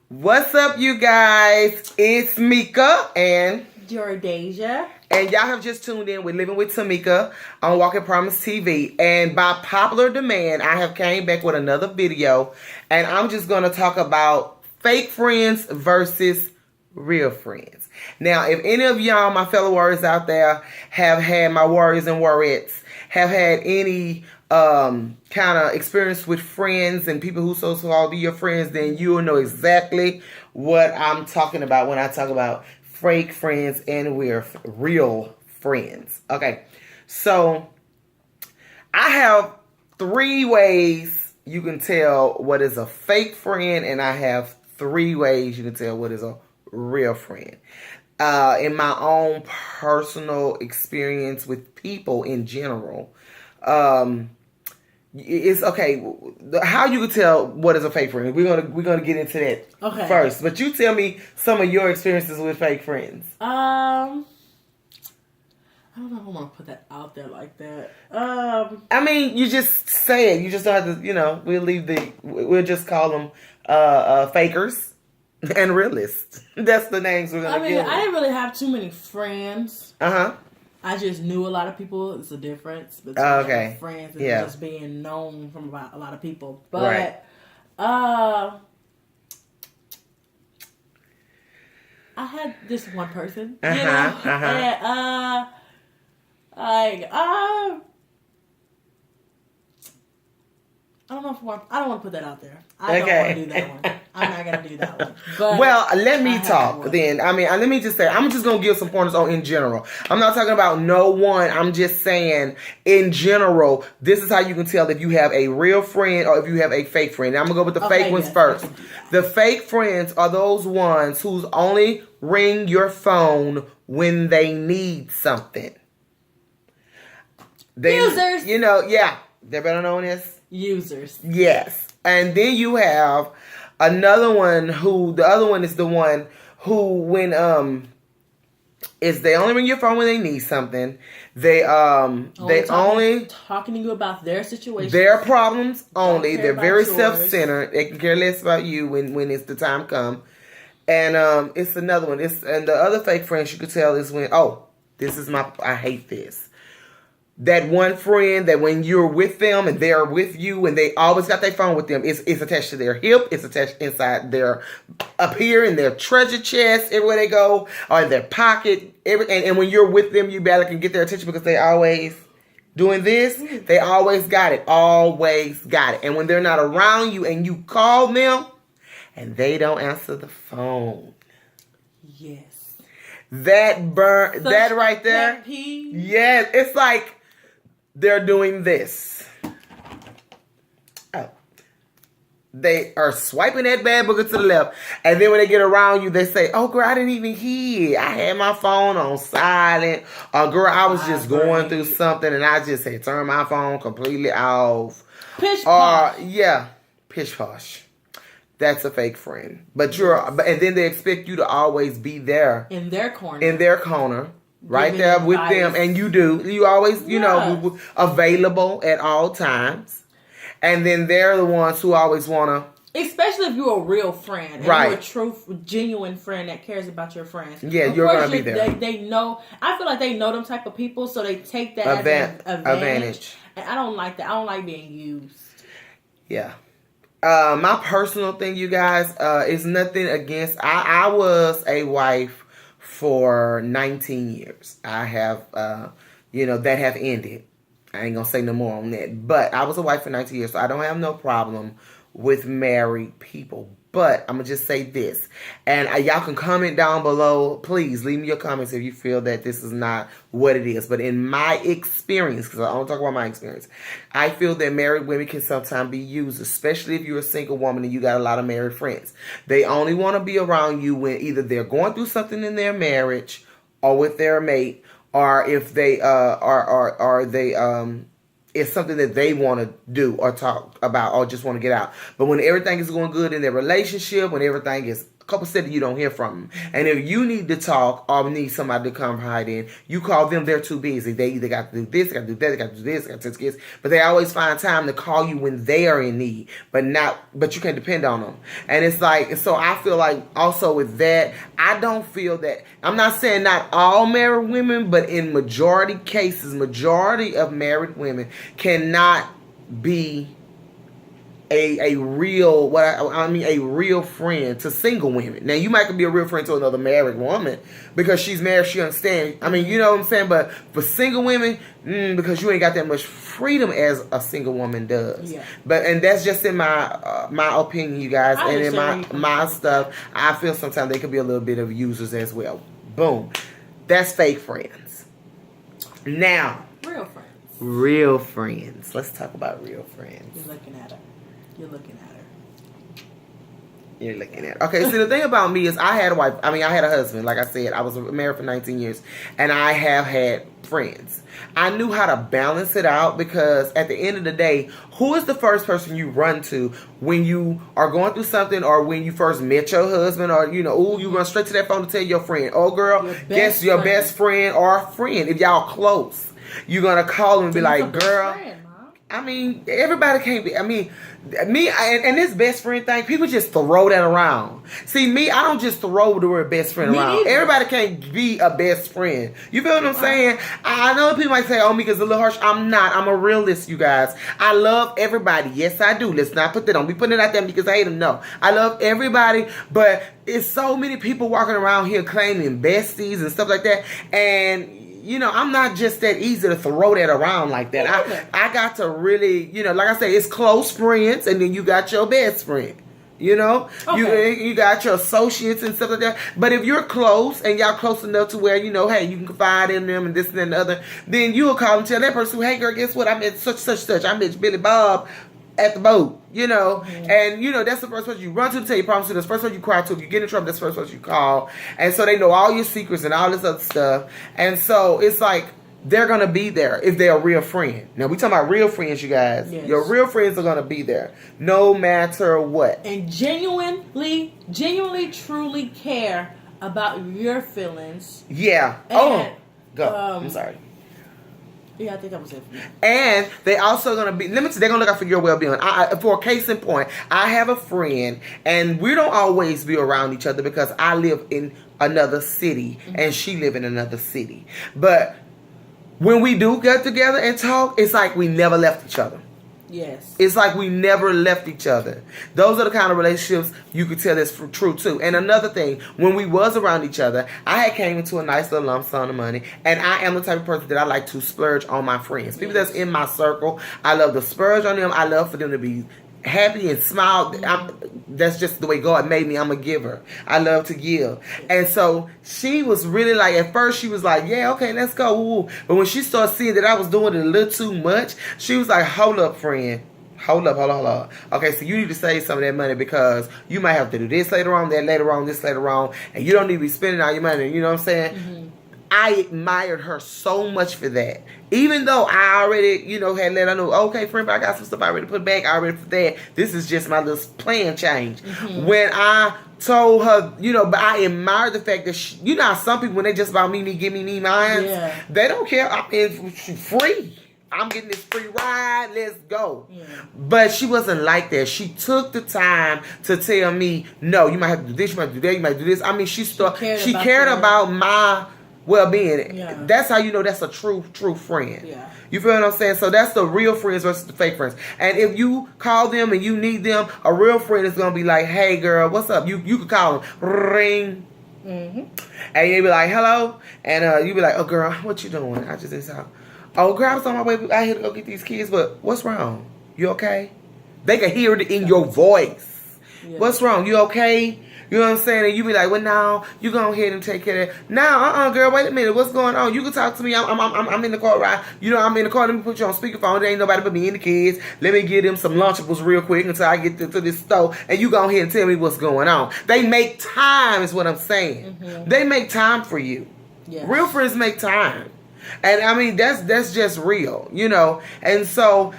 What's up, you guys? It's Mika and Jordasia. And y'all have just tuned in with Living with Tamika on Walking Promise TV. And by popular demand, I have came back with another video. And I'm just going to talk about fake friends versus real friends. Now, if any of y'all, my fellow warriors out there, have had my warriors and warriorettes, have had any kind of experience with friends and people who so-called be your friends, then you will know exactly what I'm talking about when I talk about fake friends and we're real friends. Okay, so I have 3 ways you can tell what is a fake friend, and I have 3 ways you can tell what is a real friend. In my own personal experience with people in general, it's okay. How you can tell what is a fake friend? We're gonna get into that first. But you tell me some of your experiences with fake friends. I don't know if I want to put that out there like that. I mean, you just say it. You just don't have to. We'll just call them fakers and realists. That's the names we're gonna give them. I didn't really have too many friends. I just knew a lot of people. It's a difference between friends and just being known from a lot of people. But I had this one person, I don't know if I don't want to put that out there. I don't want to do that one. I'm not going to do that one. But well, let me talk then. I mean, let me just say, I'm just going to give some pointers on in general. I'm not talking about no one. I'm just saying, in general, this is how you can tell if you have a real friend or if you have a fake friend. Now, I'm going to go with the fake ones first. The fake friends are those ones who's only ring your phone when they need something. Users. They're better known as users. Yes. And then you have another one the other one is the one who when is they only ring your phone when they need something. They only talking to you about their situation. Their problems only. They're very self-centered. They can care less about you when it's the time come. And it's another one. And the other fake friends you could tell is when I hate this. That one friend that when you're with them and they're with you and they always got their phone with them, it's attached to their hip, it's attached inside up here in their treasure chest, everywhere they go, or in their pocket. And when you're with them, you barely can get their attention because they always doing this. They always got it. Always got it. And when they're not around you and you call them and they don't answer the phone. Yes. That right there. Yes. It's like they're doing this. Oh. They are swiping that bad booger to the left. And then when they get around you, they say, oh, girl, I didn't even hear. I had my phone on silent. Or, girl, I was just going through something and I just had turned my phone completely off. Pish posh. Pish posh. That's a fake friend. And then they expect you to always be there. In their corner. Right there with them, and you always, available at all times. And then they're the ones who always want to... Especially if you're a real friend. And you're a true, genuine friend that cares about your friends. Yeah, you're going to be there. They know... I feel like they know them type of people, so they take that as an advantage. And I don't like that. I don't like being used. Yeah. My personal thing, you guys, is nothing against... I was a wife for 19 years. I have, that have ended. I ain't gonna say no more on that. But I was a wife for 19 years, so I don't have no problem with married people. But I'm gonna just say this. And y'all can comment down below. Please leave me your comments if you feel that this is not what it is. But in my experience, because I don't talk about my experience, I feel that married women can sometimes be used, especially if you're a single woman and you got a lot of married friends. They only want to be around you when either they're going through something in their marriage or with their mate, or if they it's something that they want to do or talk about or just want to get out. But when everything is going good in their relationship, when everything is couple cities you don't hear from them. And if you need to talk or need somebody to come hide in, you call them. They're too busy. They either got to do this, got to do that, they got to do this, got to do this. But they always find time to call you when they are in need. But you can't depend on them. And it's like, so I feel like also with that, I don't feel that, I'm not saying not all married women, but in majority cases, majority of married women cannot be a real a real friend to single women. Now you might be a real friend to another married woman because she's married, she understands. I mean, you know what I'm saying? But for single women, because you ain't got that much freedom as a single woman does. Yeah. And that's just in my opinion, you guys, and in my stuff. I feel sometimes they could be a little bit of users as well. Boom. That's fake friends. Now, real friends. Real friends. Let's talk about real friends. You're looking at her. You're looking at her. Okay, see, the thing about me is I had a husband. Like I said, I was married for 19 years. And I have had friends. I knew how to balance it out because at the end of the day, who is the first person you run to when you are going through something or when you first met your husband or, you run straight to that phone to tell your friend, oh, girl, guess your best friend or friend. If y'all close, you're going to call them and be like, girl. I mean, everybody can't be. I mean, and this best friend thing, people just throw that around. See, me, I don't just throw the word best friend around. Either. Everybody can't be a best friend. You feel what I'm saying? I know people might say, oh, Mika's a little harsh. I'm not. I'm a realist, you guys. I love everybody. Yes, I do. Let's not put that on. Be putting it out there because I hate them. No. I love everybody, but it's so many people walking around here claiming besties and stuff like that. And I'm not just that easy to throw that around like that. I got to really, like I say, it's close friends, and then you got your best friend. Okay. You got your associates and stuff like that. But if you're close and y'all close enough to where, hey, you can confide in them and this and that and the other, then you'll call and tell that person, hey, girl, guess what? I met such. I met Billy Bob at the boat, mm-hmm. And that's the first person you run to tell your problems to. That's the first person you cry to. If you get in trouble, that's the first person you call. And so they know all your secrets and all this other stuff. And so it's like they're gonna be there if they're a real friend. Now we talking about real friends, you guys. Yes. Your real friends are gonna be there no matter what. And genuinely, truly care about your feelings. Yeah. And, go. I'm sorry. Yeah, I think that was it for me. And they also gonna be limited. They're gonna look out for your well-being. For a case in point, I have a friend, and we don't always be around each other because I live in another city, mm-hmm. and she live in another city. But when we do get together and talk, it's like we never left each other. Yes. It's like we never left each other. Those are the kind of relationships you could tell that's true too. And another thing, when we was around each other, I had came into a nice little lump sum of money. And I am the type of person that I like to splurge on my friends. People that's in my circle, I love to splurge on them. I love for them to be happy and smile. That's just the way God made me. I'm a giver. I love to give. And so she was really like, at first she was like, yeah, okay, let's go. Ooh. But when she started seeing that I was doing it a little too much, she was like, hold up, friend. Hold up. Okay, so you need to save some of that money because you might have to do this later on, that later on, this later on, and you don't need to be spending all your money. You know what I'm saying? Mm-hmm. I admired her so much for that. Even though I already, had let her know, okay, friend, but I got some stuff I already put back. I already for that. This is just my little plan change. Mm-hmm. When I told her, but I admired the fact that she, how some people, when they just about me, give me mine, yeah. They don't care. I'm free. I'm getting this free ride. Let's go. Yeah. But she wasn't like that. She took the time to tell me, no, you might have to do this, you might do that, you might do this. I mean, she cared about my well-being. Yeah. That's how you know that's a true friend. Yeah. You feel what I'm saying? So that's the real friends versus the fake friends. And if you call them and you need them, a real friend is gonna be like, "Hey, girl, what's up?" You could call them, ring, mm-hmm. and you be like, "Hello," and you be like, "Oh, girl, what you doing?" I just said, "Oh, girl, I was on my way out here to go get these kids, but what's wrong? You okay?" They can hear it in your voice. Yeah. What's wrong? You okay? You know what I'm saying? And you be like, well, now you go ahead and take care of that. Now, girl, wait a minute. What's going on? You can talk to me. I'm in the car, right? I'm in the car. Let me put you on speakerphone. There ain't nobody but me and the kids. Let me get them some Lunchables real quick until I get to this store. And you go ahead and tell me what's going on. They make time is what I'm saying. Mm-hmm. They make time for you. Yes. Real friends make time. And I mean, that's just real, And so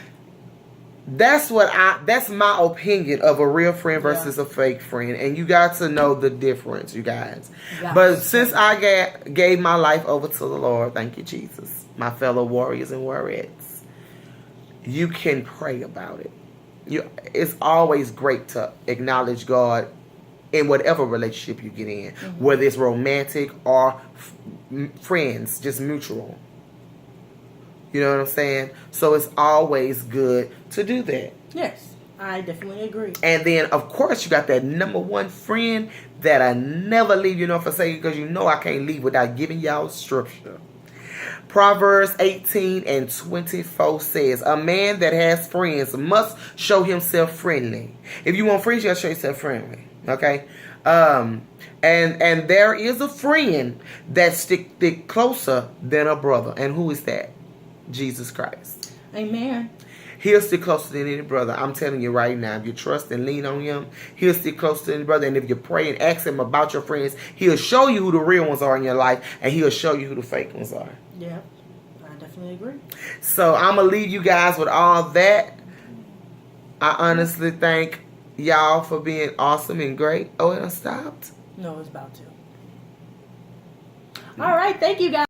that's my opinion of a real friend versus a fake friend, and you got to know the difference, you guys. But since I gave my life over to the Lord, thank you, Jesus, my fellow warriors and warriorettes, you can pray about it. It's always great to acknowledge God in whatever relationship you get in, whether it's romantic or friends, just mutual. You know what I'm saying? So it's always good to do that. Yes, I definitely agree. And then, of course, you got that number one friend that I never leave you nor forsake you, because you know I can't leave without giving y'all scripture. Proverbs 18:24 says, a man that has friends must show himself friendly. If you want friends, you gotta show yourself friendly. Okay? And there is a friend that stick closer than a brother. And who is that? Jesus Christ. Amen. He'll stick closer than any brother. I'm telling you right now, if you trust and lean on him, he'll stick closer than any brother. And if you pray and ask him about your friends, he'll show you who the real ones are in your life, and he'll show you who the fake ones are. Yeah, I definitely agree. So I'm going to leave you guys with all that. I honestly thank y'all for being awesome and great. Oh, it done stopped? No, it's about to. All right, thank you guys.